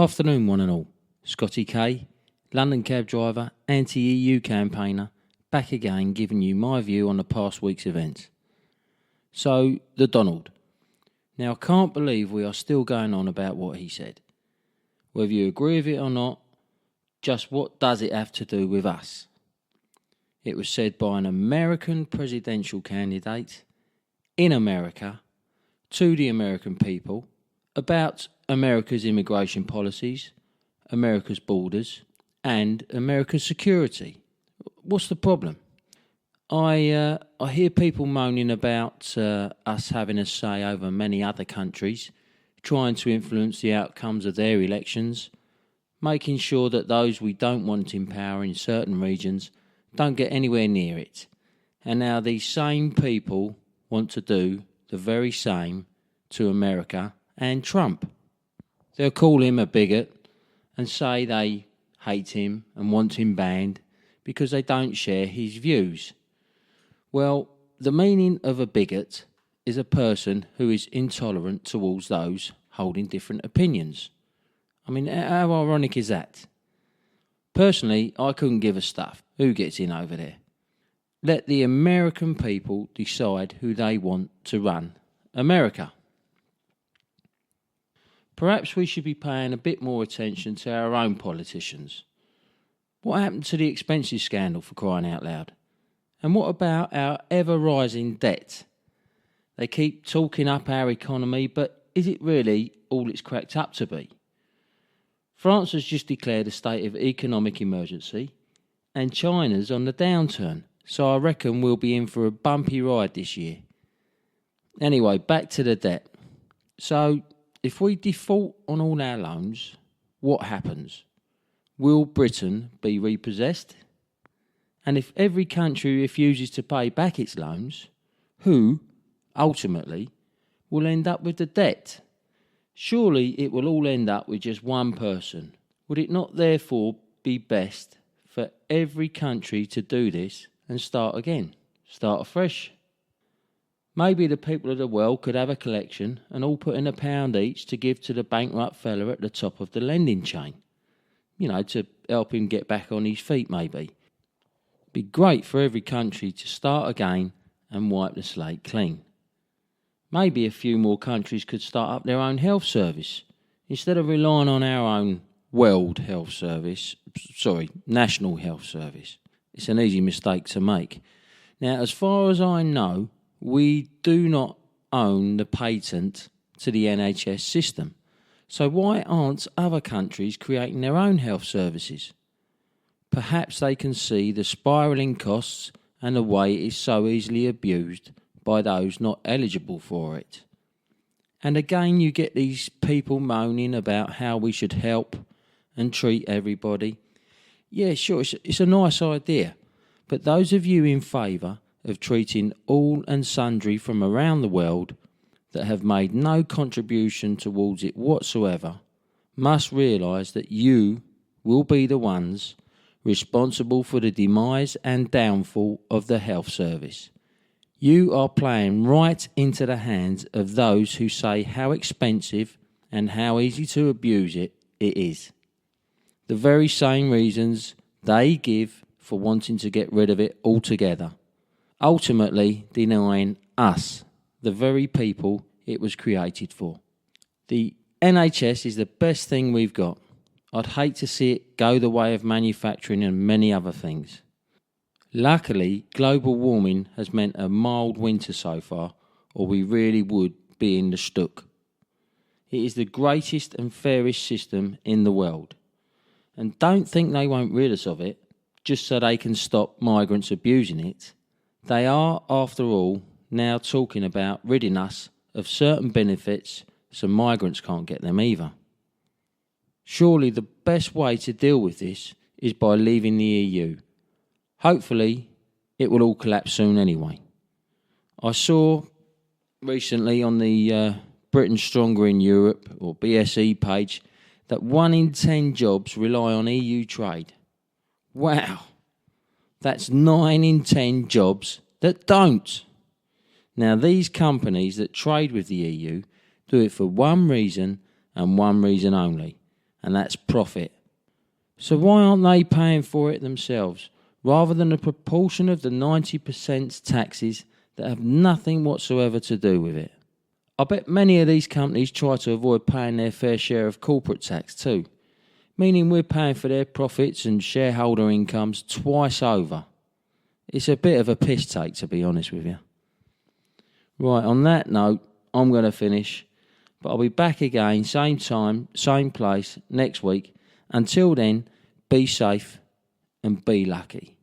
Afternoon one and all. Scottie K, London cab driver, anti-EU campaigner, back again giving you my view on the past week's events. So, the Donald. Now I can't believe we are still going on about what he said. Whether you agree with it or not, just what does it have to do with us? It was said by an American presidential candidate in America to the American people about America's immigration policies, America's borders, and America's security. What's the problem? I hear people moaning about us having a say over many other countries, trying to influence the outcomes of their elections, making sure that those we don't want in power in certain regions don't get anywhere near it. And now these same people want to do the very same to America and Trump. They'll call him a bigot and say they hate him and want him banned because they don't share his views. Well, the meaning of a bigot is a person who is intolerant towards those holding different opinions. I mean, how ironic is that? Personally, I couldn't give a stuff who gets in over there. Let the American people decide who they want to run America. Perhaps we should be paying a bit more attention to our own politicians. What happened to the expenses scandal, for crying out loud? And what about our ever-rising debt? They keep talking up our economy, but is it really all it's cracked up to be? France has just declared a state of economic emergency, and China's on the downturn, so I reckon we'll be in for a bumpy ride this year. Anyway, back to the debt. So, if we default on all our loans, what happens? Will Britain be repossessed? And if every country refuses to pay back its loans, who, ultimately, will end up with the debt? Surely it will all end up with just one person. Would it not therefore be best for every country to do this and start again, start afresh? Maybe the people of the world could have a collection and all put in £1 each to give to the bankrupt fella at the top of the lending chain. You know, to help him get back on his feet maybe. It'd be great for every country to start again and wipe the slate clean. Maybe a few more countries could start up their own health service. Instead of relying on our own National Health Service. It's an easy mistake to make. Now, as far as I know, we do not own the patent to the NHS system. So why aren't other countries creating their own health services? Perhaps they can see the spiralling costs and the way it is so easily abused by those not eligible for it. And again, you get these people moaning about how we should help and treat everybody. Yeah, sure, it's a nice idea. But those of you in favour of treating all and sundry from around the world that have made no contribution towards it whatsoever must realise that you will be the ones responsible for the demise and downfall of the health service. You are playing right into the hands of those who say how expensive and how easy to abuse it is. The very same reasons they give for wanting to get rid of it altogether. Ultimately denying us, the very people it was created for. The NHS is the best thing we've got. I'd hate to see it go the way of manufacturing and many other things. Luckily, global warming has meant a mild winter so far, or we really would be in the stuck. It is the greatest and fairest system in the world. And don't think they won't rid us of it, just so they can stop migrants abusing it. They are, after all, now talking about ridding us of certain benefits so migrants can't get them either. Surely the best way to deal with this is by leaving the EU. Hopefully, it will all collapse soon anyway. I saw recently on the Britain Stronger in Europe, or BSE page, that 1 in 10 jobs rely on EU trade. Wow! That's 9 in 10 jobs that don't. Now, these companies that trade with the EU do it for one reason and one reason only, and that's profit. So why aren't they paying for it themselves, rather than a proportion of the 90% taxes that have nothing whatsoever to do with it? I bet many of these companies try to avoid paying their fair share of corporate tax too, meaning we're paying for their profits and shareholder incomes twice over. It's a bit of a piss take, to be honest with you. Right, on that note, I'm going to finish, but I'll be back again, same time, same place, next week. Until then, be safe and be lucky.